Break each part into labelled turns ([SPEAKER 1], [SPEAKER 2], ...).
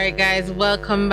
[SPEAKER 1] right, guys, welcome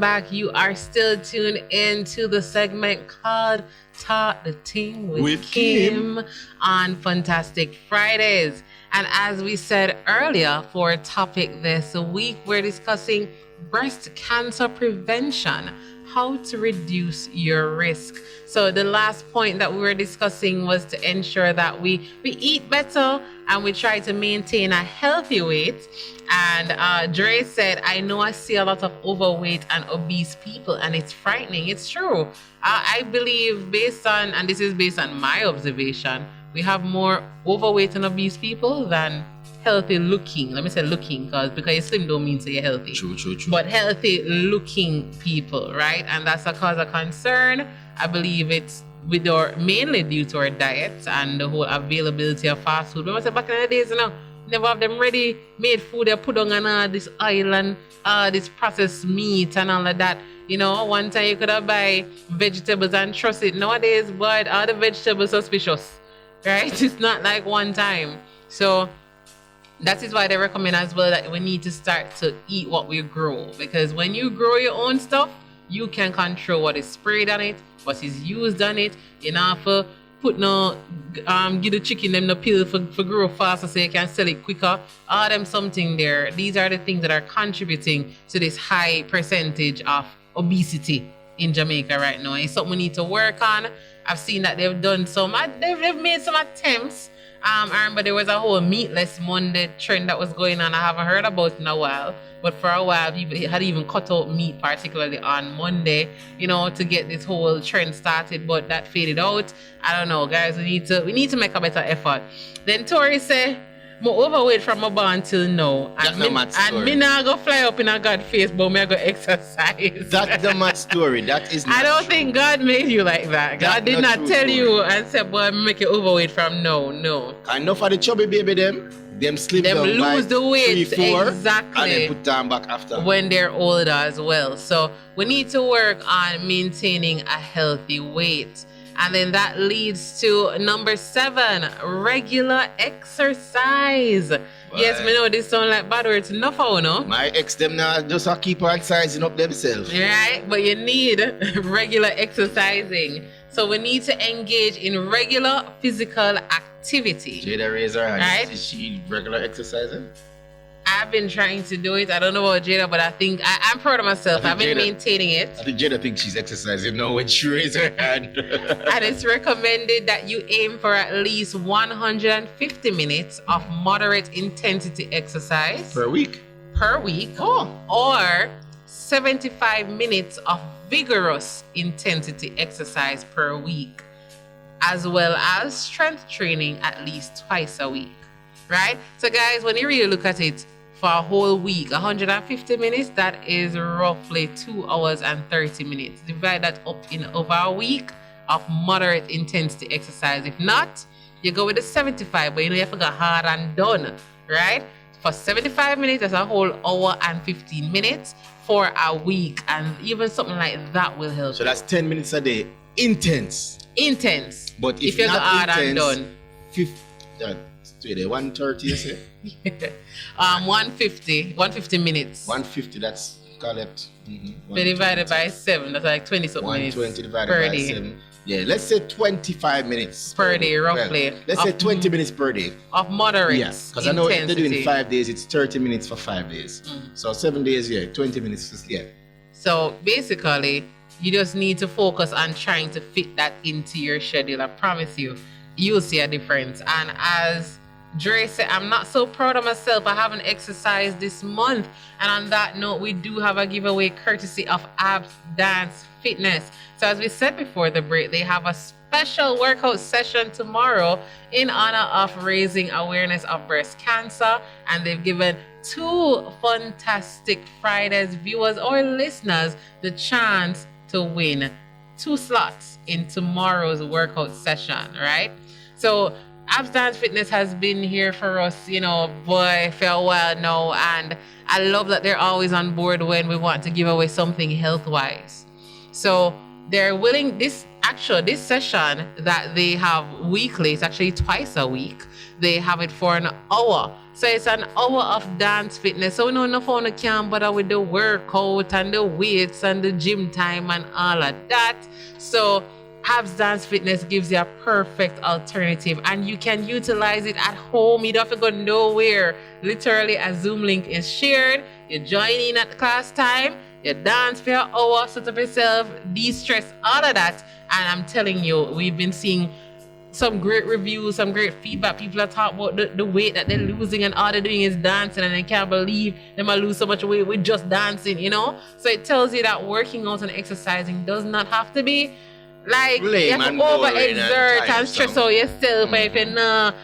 [SPEAKER 1] back. You are still tuned in to the segment called Talk the Team with Kim on Funtastic Fridays. And as we said earlier, for a topic this week, we're discussing breast cancer prevention, how to reduce your risk. So the last point that we were discussing was to ensure that we eat better and we try to maintain a healthy weight. And Dre said, I know I see a lot of overweight and obese people, and it's frightening. It's true. I believe and this is based on my observation, we have more overweight and obese people than healthy looking. Let me say looking, because you're slim don't mean you're healthy.
[SPEAKER 2] True.
[SPEAKER 1] But healthy looking people, right? And that's a cause of concern. I believe it's mainly due to our diets and the whole availability of fast food. Remember, back in the days, never have them ready made food. They put on this oil and this processed meat and all of that. One time you could have buy vegetables and trust it. Nowadays, but all the vegetables suspicious, right? It's not like one time. So that is why they recommend as well that we need to start to eat what we grow, because when you grow your own stuff, you can control what is sprayed on it, what is used on it. You know, for put give the chicken them the pill for grow faster so you can sell it quicker. All them something there. These are the things that are contributing to this high percentage of obesity in Jamaica right now. It's something we need to work on. I've seen that they've made some attempts. I remember there was a whole meatless Monday trend that was going on. I haven't heard about it in a while, but for a while people had even cut out meat, particularly on Monday, to get this whole trend started, but that faded out. I don't know, guys. We need to make a better effort. Then Tori say, more overweight from my born till now.
[SPEAKER 2] That's the mad story.
[SPEAKER 1] And me not go fly up in a God face, but me go exercise.
[SPEAKER 2] That's the mad story. That is not
[SPEAKER 1] I don't
[SPEAKER 2] true.
[SPEAKER 1] think God made you like that. God did not tell you and say, boy, make you overweight from no.
[SPEAKER 2] Enough for the chubby baby them slip
[SPEAKER 1] Them
[SPEAKER 2] down
[SPEAKER 1] lose the weight
[SPEAKER 2] 3-4,
[SPEAKER 1] exactly,
[SPEAKER 2] and then put them back after
[SPEAKER 1] when they're older as well. So we need to work on maintaining a healthy weight. And then that leads to number 7, regular exercise. Right. Yes, we know this sound like bad words enough, no?
[SPEAKER 2] My ex them now just keep on exercising up themselves.
[SPEAKER 1] Right, but you need regular exercising. So we need to engage in regular physical activity.
[SPEAKER 2] Jada raised her hand.
[SPEAKER 1] Right?
[SPEAKER 2] Is she regular exercising?
[SPEAKER 1] I've been trying to do it. I don't know about Jada, but I think I'm proud of myself. I've been maintaining it.
[SPEAKER 2] I think Jada thinks she's exercising now when she raised her hand.
[SPEAKER 1] And it's recommended that you aim for at least 150 minutes of moderate intensity exercise
[SPEAKER 2] per week.
[SPEAKER 1] Oh. Or 75 minutes of vigorous intensity exercise per week, as well as strength training at least twice a week. Right? So guys, when you really look at it, for a whole week, 150 minutes, that is roughly 2 hours and 30 minutes. Divide that up in over a week of moderate intensity exercise. If not, you go with the 75, but you have to go hard and done, right? For 75 minutes, that's a whole hour and 15 minutes for a week, and even something like that will help.
[SPEAKER 2] So that's 10 minutes a day. Intense. But if
[SPEAKER 1] you go hard
[SPEAKER 2] intense,
[SPEAKER 1] and done.
[SPEAKER 2] 130, you say?
[SPEAKER 1] 150 minutes.
[SPEAKER 2] 150, that's correct.
[SPEAKER 1] Divided by 7, that's like 20 something minutes
[SPEAKER 2] 120 divided
[SPEAKER 1] per
[SPEAKER 2] by
[SPEAKER 1] day.
[SPEAKER 2] 7. Yeah, let's say 25 minutes
[SPEAKER 1] per day, roughly.
[SPEAKER 2] Well, let's say 20 minutes per day.
[SPEAKER 1] Of moderate
[SPEAKER 2] Yes, because I know if they're doing 5 days, it's 30 minutes for 5 days. So 7 days, 20 minutes,
[SPEAKER 1] So basically, you just need to focus on trying to fit that into your schedule. I promise you'll see a difference. And as Dre said, I'm not so proud of myself. I haven't exercised this month. And on that note, we do have a giveaway courtesy of Abs Dance Fitness. So as we said before the break, they have a special workout session tomorrow in honor of raising awareness of breast cancer. And they've given 2 Fantastic Fridays viewers or listeners the chance to win 2 slots in tomorrow's workout session, right? So Abs Dance Fitness has been here for us, for a while now, and I love that they're always on board when we want to give away something health-wise. So they're willing, this session that they have weekly, it's actually twice a week. They have it for an hour. So it's an hour of dance fitness. So we know enough on the can't bother with the workout and the weights and the gym time and all of that. So Abs Dance Fitness gives you a perfect alternative, and you can utilize it at home. You don't have to go nowhere. Literally, a Zoom link is shared. You join in at class time, you dance for an hour, set up yourself, de-stress, all of that. And I'm telling you, we've been seeing some great reviews, some great feedback. People are talking about the weight that they're losing, and all they're doing is dancing, and they can't believe they might lose so much weight with just dancing, you know? So it tells you that working out and exercising does not have to be like you have to overexert and stress out yourself. If you know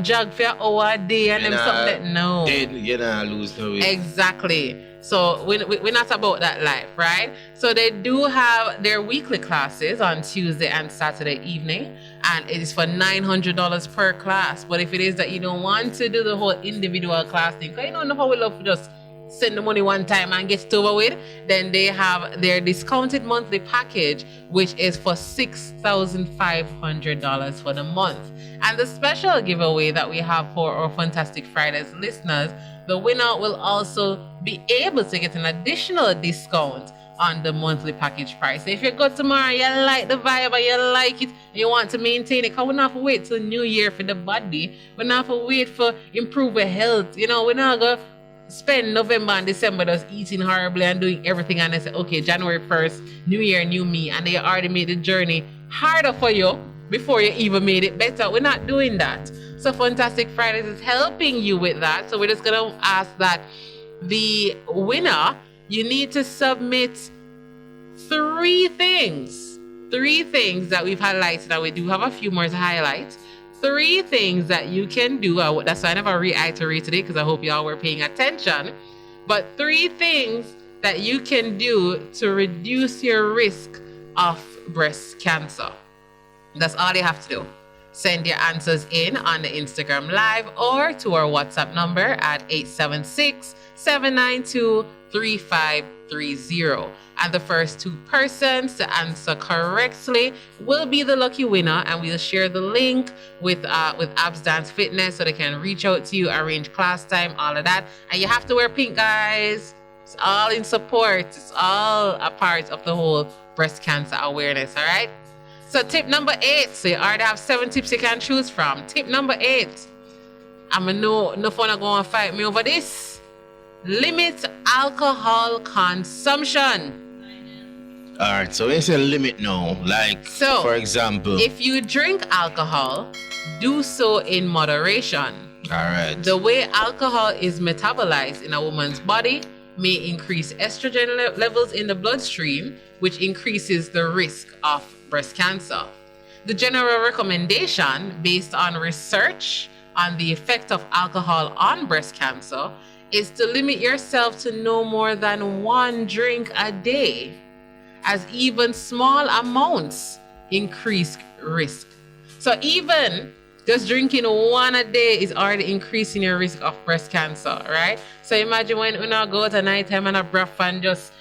[SPEAKER 1] jog for an hour a day and them something that no.
[SPEAKER 2] You're not lose the weight.
[SPEAKER 1] Exactly. So we're not about that life, right? So they do have their weekly classes on Tuesday and Saturday evening, and it is for $900 per class. But if it is that you don't want to do the whole individual class thing, because you know how we love to just send the money one time and get it over with, then they have their discounted monthly package, which is for $6,500 for the month. And the special giveaway that we have for our Fantastic Fridays listeners, the winner will also be able to get an additional discount on the monthly package price. So if you go tomorrow, you like the vibe and you like it, and you want to maintain it, because we don't have to wait till New Year for the body. We don't have to wait for improve our health. You know, we're not going to spend November and December just eating horribly and doing everything, and they say, okay, January 1st, New Year, new me, and they already made the journey harder for you before you even made it better. We're not doing that. So Fantastic Fridays is helping you with that. So we're just going to ask that the winner, you need to submit three things that we've highlighted, and we do have a few more to highlight. 3 things that you can do. That's why I never reiterated it, because I hope y'all were paying attention. But 3 things that you can do to reduce your risk of breast cancer. That's all you have to do. Send your answers in on the Instagram Live or to our WhatsApp number at 876-792-3530. And the first 2 persons to answer correctly will be the lucky winner, and we'll share the link with Abs Dance Fitness so they can reach out to you, arrange class time, all of that. And you have to wear pink, guys. It's all in support. It's all a part of the whole breast cancer awareness, all right? So tip number 8. So you already have 7 tips you can choose from. Tip number 8. I'm going to know no fun go and fight me over this. Limit alcohol consumption.
[SPEAKER 2] All right, so it's a limit now. Like, so, for example,
[SPEAKER 1] if you drink alcohol, do so in moderation.
[SPEAKER 2] All right.
[SPEAKER 1] The way alcohol is metabolized in a woman's body may increase estrogen levels in the bloodstream, which increases the risk of breast cancer. The general recommendation, based on research on the effect of alcohol on breast cancer, is to limit yourself to no more than 1 drink a day, as even small amounts increase risk. So even just drinking 1 a day is already increasing your risk of breast cancer, right? So imagine when you go out at night time and a breath and just,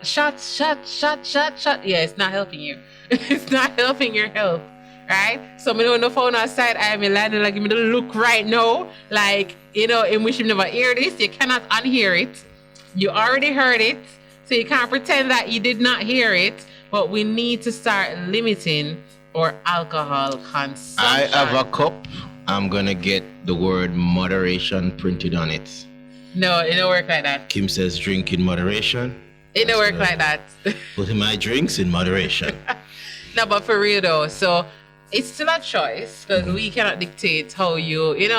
[SPEAKER 1] shot. Yeah, it's not helping you. It's not helping your health, right? So me don't know phone outside, I'm landing like me don't look right now, like, in which you never hear this. You cannot unhear it. You already heard it. So you can't pretend that you did not hear it, but we need to start limiting our alcohol consumption.
[SPEAKER 2] I have a cup. I'm going to get the word moderation printed on it.
[SPEAKER 1] No, it don't work like that.
[SPEAKER 2] Kim says drink in moderation.
[SPEAKER 1] It don't work like that.
[SPEAKER 2] Put my drinks in moderation.
[SPEAKER 1] No, but for real though, so it's still a choice, because we cannot dictate how you eat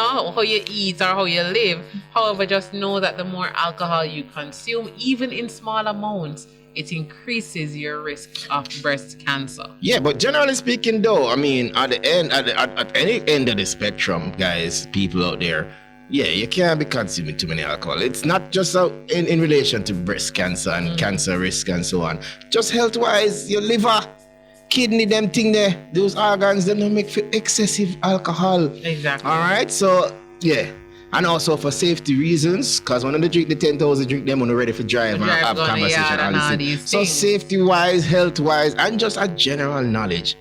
[SPEAKER 1] or how you live. However, just know that the more alcohol you consume, even in small amounts, it increases your risk of breast cancer.
[SPEAKER 2] Yeah, but generally speaking though, I mean, at any end of the spectrum, guys, people out there, yeah, you can't be consuming too many alcohol. It's not just in relation to breast cancer and cancer risk and so on. Just health-wise, your liver, kidney, them thing there, those organs, them don't make for excessive alcohol.
[SPEAKER 1] Exactly.
[SPEAKER 2] All right, so yeah, And also for safety reasons, because when they drink the 10,000 drink them when they're ready for drive and have conversation and all these things. So safety wise, health wise, and just a general knowledge.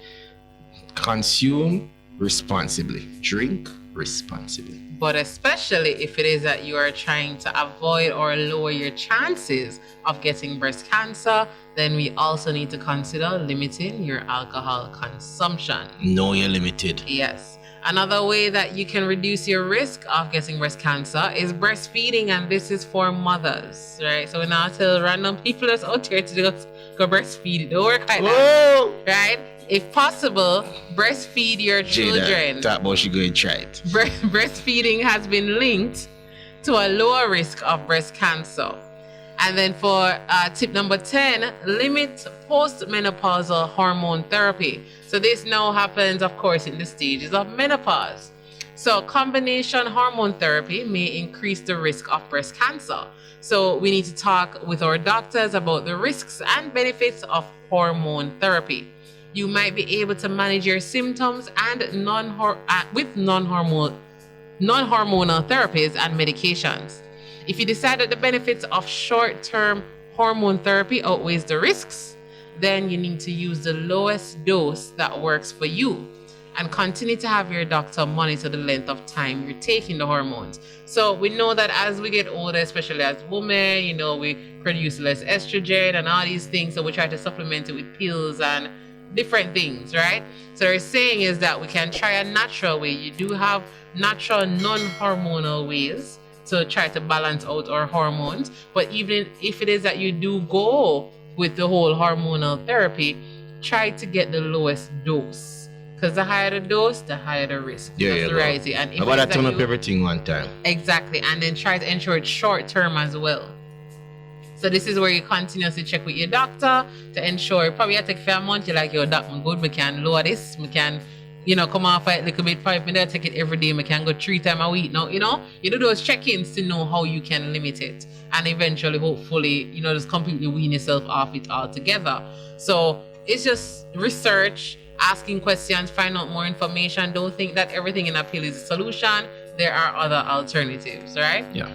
[SPEAKER 2] Consume responsibly. Drink responsibly.
[SPEAKER 1] But especially if it is that you are trying to avoid or lower your chances of getting breast cancer, then we also need to consider limiting your alcohol consumption.
[SPEAKER 2] Know you're limited.
[SPEAKER 1] Yes. Another way that you can reduce your risk of getting breast cancer is breastfeeding, and this is for mothers, right? So we now tell random people that's out there to just go breastfeed. Don't work like that, right? If possible, breastfeed your children.
[SPEAKER 2] Talk about she going to try it.
[SPEAKER 1] Breastfeeding has been linked to a lower risk of breast cancer. And then for tip number 10, limit postmenopausal hormone therapy. So this now happens, of course, in the stages of menopause. So combination hormone therapy may increase the risk of breast cancer. So we need to talk with our doctors about the risks and benefits of hormone therapy. You might be able to manage your symptoms and with non-hormonal therapies and medications. If you decide that the benefits of short-term hormone therapy outweighs the risks, then you need to use the lowest dose that works for you and continue to have your doctor monitor the length of time you're taking the hormones. So we know that as we get older, especially as women, we produce less estrogen and all these things. So we try to supplement it with pills and different things, right? So they're saying is that we can try a natural way. You do have natural non-hormonal ways to try to balance out our hormones. But even if it is that you do go with the whole hormonal therapy, try to get the lowest dose. Because the higher the dose, the higher the risk.
[SPEAKER 2] Yeah,
[SPEAKER 1] right. And if
[SPEAKER 2] how about I turn up everything one time?
[SPEAKER 1] Exactly. And then try to ensure it's short term as well. So this is where you continuously check with your doctor to ensure. Probably I take for a month, you're like, yo, doc, I'm good. We can lower this. We can, come off it a little bit. 5 minutes, take it every day. We can go 3 times a week. Now, you do those check-ins to know how you can limit it. And eventually, hopefully, just completely wean yourself off it altogether. So it's just research, asking questions, find out more information. Don't think that everything in a pill is a solution. There are other alternatives, right?
[SPEAKER 2] Yeah.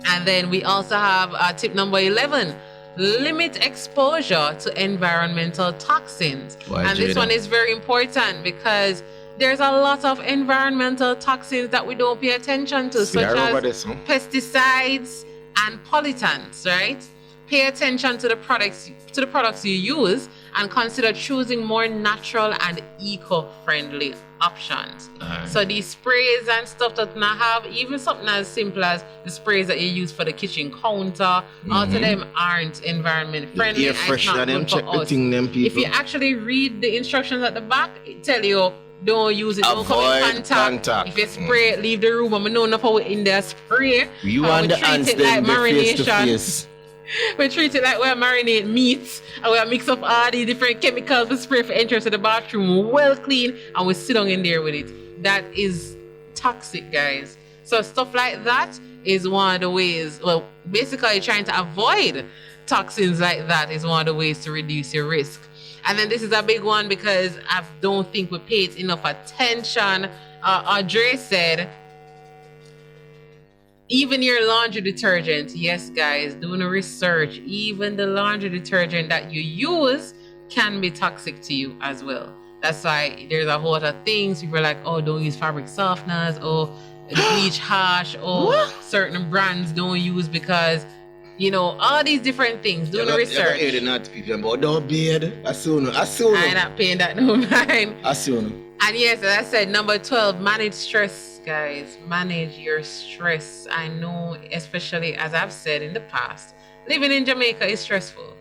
[SPEAKER 1] And then we also have tip number 11, limit exposure to environmental toxins. And this one is very important because there's a lot of environmental toxins that we don't pay attention to, such as pesticides and pollutants, right? Pay attention to the products you use and consider choosing more natural and eco-friendly options. So these sprays and stuff that now have even something as simple as the sprays that you use for the kitchen counter, all of them aren't environment friendly.
[SPEAKER 2] Air freshener, them check the thing, them people.
[SPEAKER 1] If you actually read the instructions at the back, it tell you don't use it, don't come in contact. If you spray it, leave the room. I know enough of it in there spray.
[SPEAKER 2] You want the hands them face to face.
[SPEAKER 1] We treat it like we marinate meat and we mix up all these different chemicals we spray for entrance to the bathroom well clean and we sit down in there with it. That is toxic, guys. So stuff like that is one of the ways, basically trying to avoid toxins like that is one of the ways to reduce your risk. And then this is a big one because I don't think we pay it enough attention. Audrey said, even your laundry detergent, yes guys, doing a research, even the laundry detergent that you use can be toxic to you as well. That's why there's a whole lot of things. People are like, oh, don't use fabric softeners, or bleach harsh, or certain brands don't use because, all these different things. Doing a research.
[SPEAKER 2] You're not people about don't be it. I'm
[SPEAKER 1] not paying that no mind.
[SPEAKER 2] Assume.
[SPEAKER 1] And yes, as I said, number 12, manage stress, guys. Manage your stress. I know, especially as I've said in the past, living in Jamaica is stressful.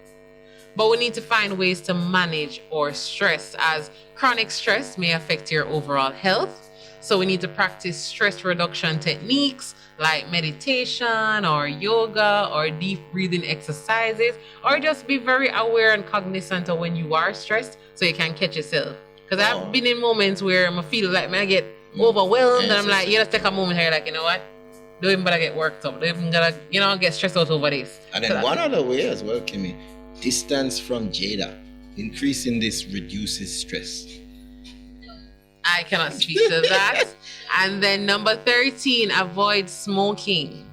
[SPEAKER 1] But we need to find ways to manage our stress, as chronic stress may affect your overall health. So we need to practice stress reduction techniques like meditation or yoga or deep breathing exercises, or just be very aware and cognizant of when you are stressed so you can catch yourself. Because I've been in moments where I feel like I get overwhelmed and I'm like, you just take a moment here, like, you know what? Don't even gotta get worked up. Don't even gotta, get stressed out over this.
[SPEAKER 2] And then one other way as well, Kimmie, distance from Jada. Increasing this reduces stress.
[SPEAKER 1] I cannot speak to that. And then number 13, avoid smoking.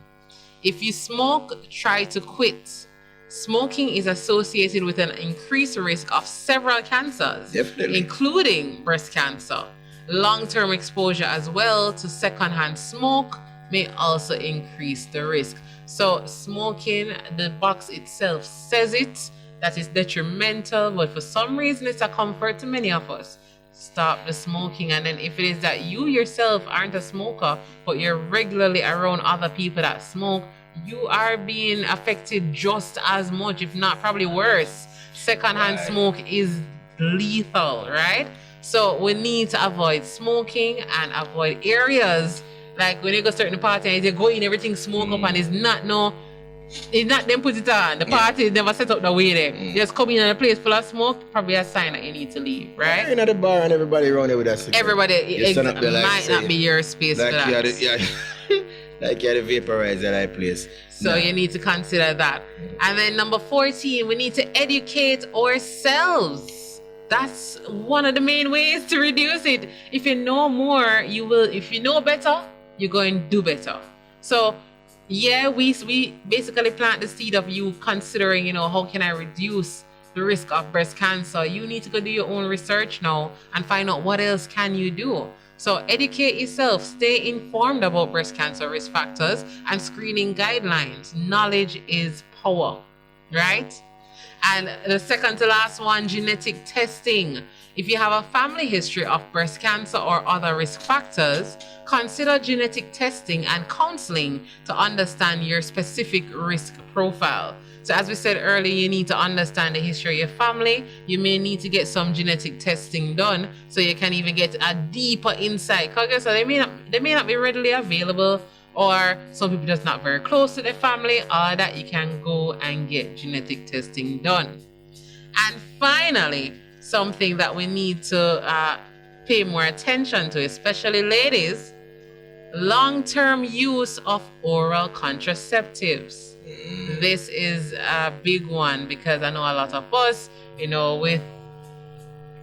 [SPEAKER 1] If you smoke, try to quit. Smoking is associated with an increased risk of several cancers,
[SPEAKER 2] Definitely.
[SPEAKER 1] including breast cancer. Long-term exposure as well to secondhand smoke may also increase the risk. So smoking, the box itself says it, that is detrimental, but for some reason it's a comfort to many of us. Stop the smoking. And then if it is that you yourself aren't a smoker, but you're regularly around other people that smoke, you are being affected just as much, if not probably worse. Secondhand smoke is lethal, right? So we need to avoid smoking and avoid areas like when you go certain party and you go in, everything smoke up, and it's not them put it on. The party is never set up the way there. You just come in a place full of smoke, probably a sign that you need to leave, right?
[SPEAKER 2] You're in at the bar and everybody around there with that cigarette.
[SPEAKER 1] Everybody, might not be your space
[SPEAKER 2] like
[SPEAKER 1] for that.
[SPEAKER 2] Like you had a vaporizer at that place.
[SPEAKER 1] So you need to consider that. And then number 14, we need to educate ourselves. That's one of the main ways to reduce it. If you know more, you will. If you know better, you're going to do better. So yeah, we basically plant the seed of you considering, how can I reduce the risk of breast cancer? You need to go do your own research now and find out what else can you do. So educate yourself, stay informed about breast cancer risk factors and screening guidelines. Knowledge is power, right? And the second to last one, genetic testing. If you have a family history of breast cancer or other risk factors, consider genetic testing and counseling to understand your specific risk profile. So as we said earlier, you need to understand the history of your family. You may need to get some genetic testing done so you can even get a deeper insight. Because they may not be readily available, or some people just not very close to their family, or that you can go and get genetic testing done. And finally, something that we need to pay more attention to, especially ladies, long-term use of oral contraceptives. This is a big one because I know a lot of us,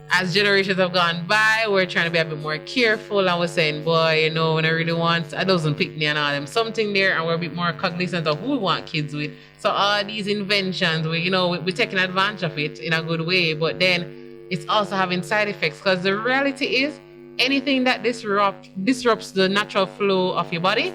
[SPEAKER 1] as generations have gone by, we're trying to be a bit more careful, and we're saying, boy, when I really want a dozen pick me and all them something there, and we're a bit more cognizant of who we want kids with. So all these inventions, we're taking advantage of it in a good way, but then it's also having side effects, because the reality is anything that disrupts the natural flow of your body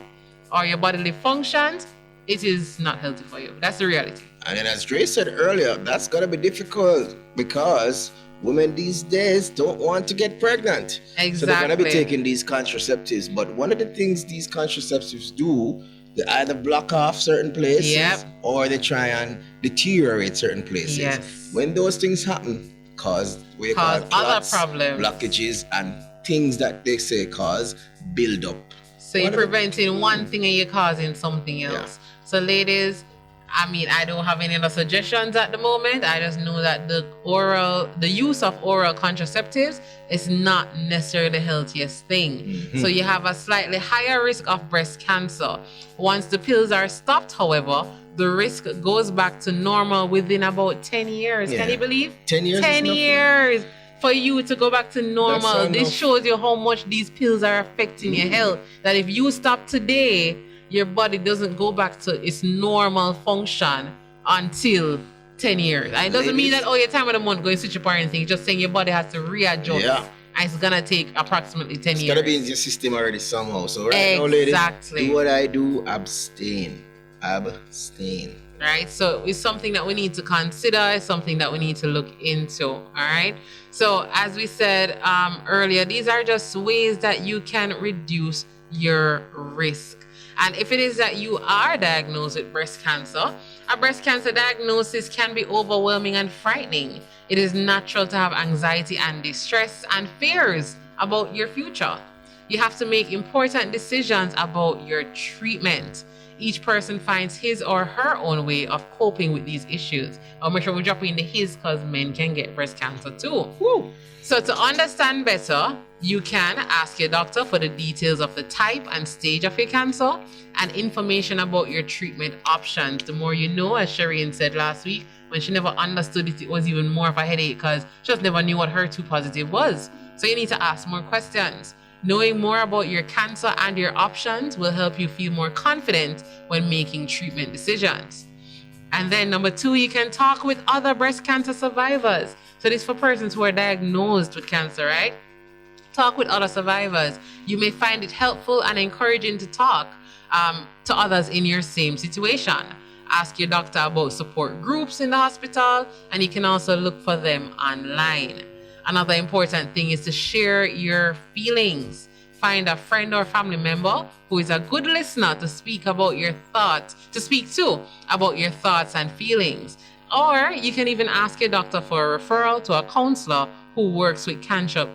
[SPEAKER 1] or your bodily functions, it is not healthy for you. That's the reality.
[SPEAKER 2] And then as Dre said earlier, that's going to be difficult because women these days don't want to get pregnant.
[SPEAKER 1] Exactly.
[SPEAKER 2] So they're going to be taking these contraceptives. But one of the things these contraceptives do, they either block off certain places or they try and deteriorate certain places.
[SPEAKER 1] Yes.
[SPEAKER 2] When those things happen, cause other
[SPEAKER 1] problems,
[SPEAKER 2] blockages, and things that they say cause build up.
[SPEAKER 1] So you're preventing one thing and you're causing something else.
[SPEAKER 2] Yeah.
[SPEAKER 1] So ladies, I don't have any other suggestions at the moment. I just know that the use of oral contraceptives is not necessarily the healthiest thing. Mm-hmm. So you have a slightly higher risk of breast cancer. Once the pills are stopped, however, the risk goes back to normal within about 10 years. Yeah. Can you believe?
[SPEAKER 2] 10 years?
[SPEAKER 1] 10 years for you to go back to normal. This shows you how much these pills are affecting your health. That if you stop today, your body doesn't go back to its normal function until 10 years. And it doesn't mean that, your time of the month going to switch up or anything. It's just saying your body has to readjust. Yeah. And it's going to take approximately 10 years. It's going
[SPEAKER 2] to be in your system already somehow. So right now, ladies, do what I do, abstain. Right? So it's something that we need to consider. It's something that we need to look into. All right? So as we said earlier, these are just ways that you can reduce your risk. And if it is that you are diagnosed with breast cancer, a breast cancer diagnosis can be overwhelming and frightening. It is natural to have anxiety and distress and fears about your future. You have to make important decisions about your treatment. Each person finds his or her own way of coping with these issues. I'll make sure we drop in the his because men can get breast cancer too. Woo. So to understand better, you can ask your doctor for the details of the type and stage of your cancer and information about your treatment options. The more you know, as Shireen said last week, when she never understood it, it was even more of a headache because she just never knew what HER2 positive was.
[SPEAKER 1] So you need to ask more questions. Knowing more about your cancer and your options will help you feel more confident when making treatment decisions. And then number 2, you can talk with other breast cancer survivors. So this is for persons who are diagnosed with cancer, right? Talk with other survivors. You may find it helpful and encouraging to talk to others in your same situation. Ask your doctor about support groups in the hospital, and you can also look for them online. Another important thing is to share your feelings. Find a friend or family member who is a good listener to speak to about your thoughts and feelings. Or you can even ask your doctor for a referral to a counselor who works with cancer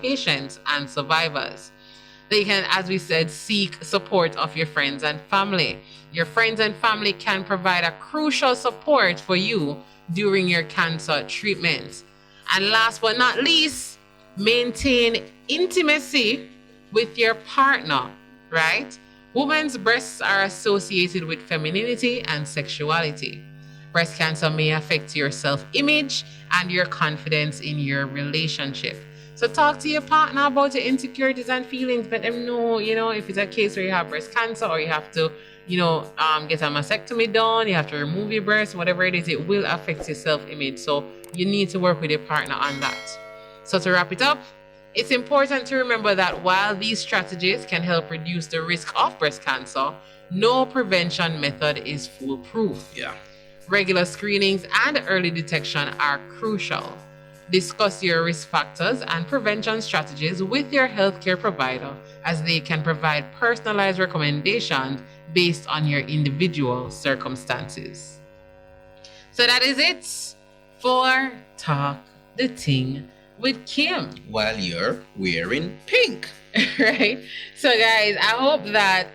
[SPEAKER 1] patients and survivors. They can, as we said, seek support of your friends and family. Your friends and family can provide a crucial support for you during your cancer treatment. And last but not least, maintain intimacy with your partner, right? Women's breasts are associated with femininity and sexuality. Breast cancer may affect your self-image and your confidence in your relationship. So talk to your partner about your insecurities and feelings. Let them know, if it's a case where you have breast cancer or you have to, get a mastectomy done, you have to remove your breast, whatever it is, it will affect your self-image. So you need to work with your partner on that. So to wrap it up, it's important to remember that while these strategies can help reduce the risk of breast cancer, no prevention method is foolproof.
[SPEAKER 2] Yeah.
[SPEAKER 1] Regular screenings and early detection are crucial. Discuss your risk factors and prevention strategies with your healthcare provider, as they can provide personalized recommendations based on your individual circumstances. So that is it for Talk the Ting with Kim.
[SPEAKER 2] While you're wearing pink.
[SPEAKER 1] Right? So guys, I hope that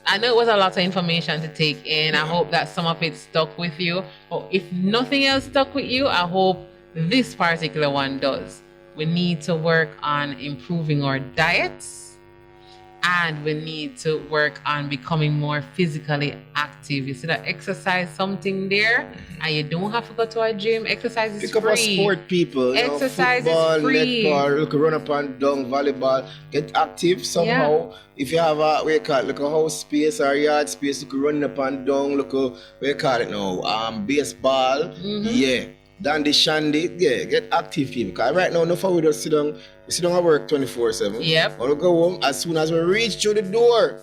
[SPEAKER 1] I know it was a lot of information to take in. I hope that some of it stuck with you. Or if nothing else stuck with you, I hope this particular one does. We need to work on improving our diets, and we need to work on becoming more physically active. You see that exercise something there, and you don't have to go to a gym. Exercise is
[SPEAKER 2] Pick
[SPEAKER 1] free.
[SPEAKER 2] up a sport, people.
[SPEAKER 1] Exercise
[SPEAKER 2] football,
[SPEAKER 1] is free.
[SPEAKER 2] Netball, look, run up and down, volleyball. Get active somehow.
[SPEAKER 1] Yeah.
[SPEAKER 2] If you have a house space or yard space, look, run up and down. Look, baseball.
[SPEAKER 1] Mm-hmm.
[SPEAKER 2] Yeah. Dandy shandy, yeah, get active, people. Because right now, enough of we just sit down at work 24/7.
[SPEAKER 1] Yep.
[SPEAKER 2] When we go home, as soon as we reach through the door,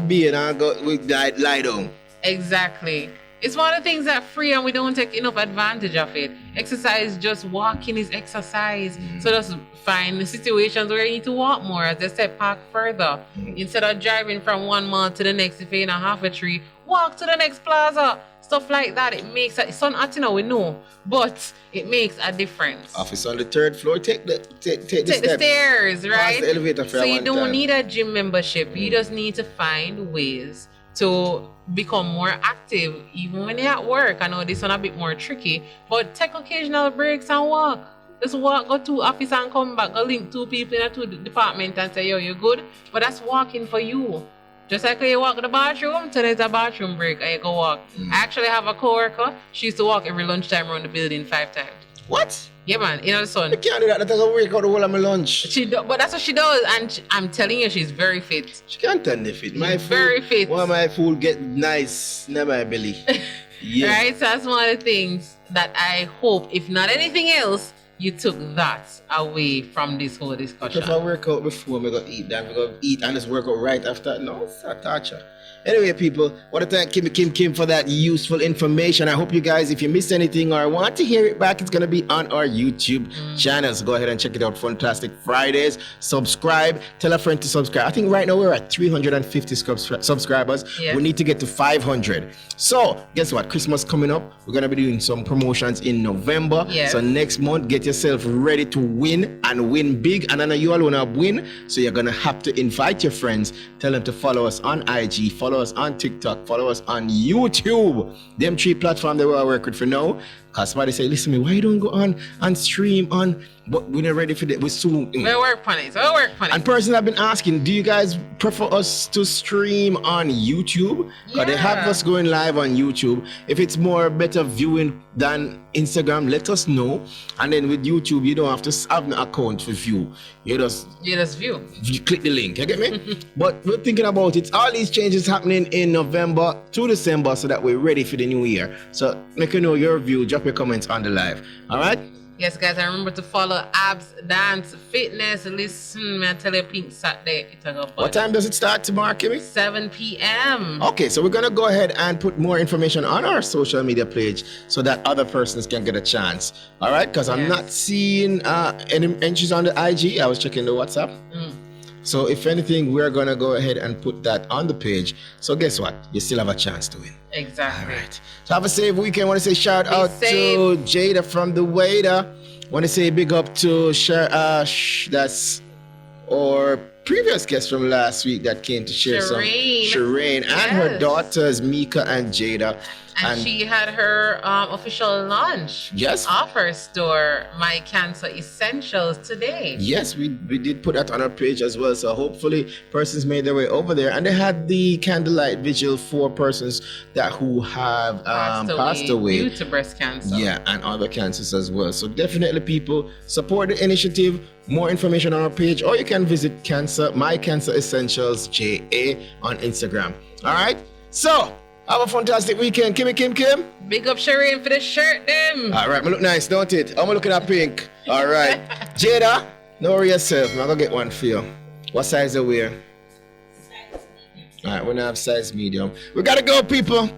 [SPEAKER 2] we lie down.
[SPEAKER 1] Exactly. It's one of the things that free and we don't take enough advantage of it. Exercise, just walking is exercise. So just find situations where you need to walk more. As I said, park further. Instead of driving from one mall to the next, if you're in a half a tree, walk to the next plaza. Stuff like that. It makes it's not we know, but it makes a difference.
[SPEAKER 2] Office on the 3rd floor, take the
[SPEAKER 1] stairs, right?
[SPEAKER 2] Pass the elevator for
[SPEAKER 1] so you don't
[SPEAKER 2] time.
[SPEAKER 1] need a gym membership. You just need to find ways to become more active, even when you're at work. I know this one a bit more tricky, but take occasional breaks and walk. Just walk, go to office and come back. Go link 2 people in a 2 department and say, yo, you're good. But that's walking for you. Just like when you walk to the bathroom, so there's a bathroom break and you go walk. I actually have a coworker. She used to walk every lunchtime around the building 5 times.
[SPEAKER 2] What?
[SPEAKER 1] Yeah, man. The sun.
[SPEAKER 2] I can't do that. That's going to wake out the whole of my lunch.
[SPEAKER 1] But that's what she does. And I'm telling you, she's very fit.
[SPEAKER 2] She can't turn the fit. My food,
[SPEAKER 1] very fit.
[SPEAKER 2] One of my food get nice in my belly. Yeah.
[SPEAKER 1] Right? So that's one of the things that I hope, if not anything else, you took that away from this whole discussion.
[SPEAKER 2] If I work out before, I'm going to eat. Then I'm going to eat and just work out right after. No, it's a torture. Anyway, people, want to thank Kim for that useful information. I hope you guys, if you missed anything or want to hear it back, it's going to be on our YouTube channel. So go ahead and check it out. Funtastic Fridays. Subscribe. Tell a friend to subscribe. I think right now we're at 350 subscribers. Yeah. We need to get to 500. So guess what? Christmas coming up. We're going to be doing some promotions in November.
[SPEAKER 1] Yes.
[SPEAKER 2] So next month, get yourself ready to win and win big. And I know you all want to win. So you're going to have to invite your friends. Tell them to follow us on IG. Follow us on TikTok, follow us on YouTube. Them 3 platforms that we work with for now. Cause somebody say, listen me, why you don't go on and stream on, but we're not ready for that. We're soon.
[SPEAKER 1] We'll work on it. We'll work on it.
[SPEAKER 2] And persons have been asking, do you guys prefer us to stream on YouTube? Because they have us going live on YouTube. If it's more better viewing than Instagram, let us know. And then with YouTube, you don't have to have an account for view. You just
[SPEAKER 1] view.
[SPEAKER 2] You click the link, you get me? But we're thinking about it. All these changes happening in November to December so that we're ready for the new year. So make you know your view, drop your comments on the live. All right?
[SPEAKER 1] Yes, guys, and remember to follow Abs Dance Fitness. Listen, man, tell you Pink Saturday.
[SPEAKER 2] What time does it start tomorrow, Kimmie?
[SPEAKER 1] 7 p.m.
[SPEAKER 2] Okay, so we're going to go ahead and put more information on our social media page so that other persons can get a chance. All right? Because I'm not seeing any entries on the IG. I was checking the WhatsApp. So if anything, we're going to go ahead and put that on the page. So guess what? You still have a chance to win.
[SPEAKER 1] Exactly.
[SPEAKER 2] All right. So have a safe weekend. I want to say shout out to Jada from the Waiter. Want to say big up to that's our previous guest from last week that came to share Shireen and her daughters Mika and Jada.
[SPEAKER 1] And she had her official launch of her store, My Cancer Essentials, today. Yes,
[SPEAKER 2] we did put that on our page as well. So hopefully persons made their way over there. And they had the candlelight vigil for persons who have passed away
[SPEAKER 1] due to breast cancer.
[SPEAKER 2] Yeah, and other cancers as well. So definitely people support the initiative. More information on our page, or you can visit My Cancer Essentials JA on Instagram. All right? So have a fantastic weekend. Kim.
[SPEAKER 1] Big up Shireen for the shirt, them.
[SPEAKER 2] All right, me look nice, don't it? I'm looking at pink. All right. Jada, know yourself. I'm going to get one for you. What size are we? All right, we're going to have size medium. We got to go, people.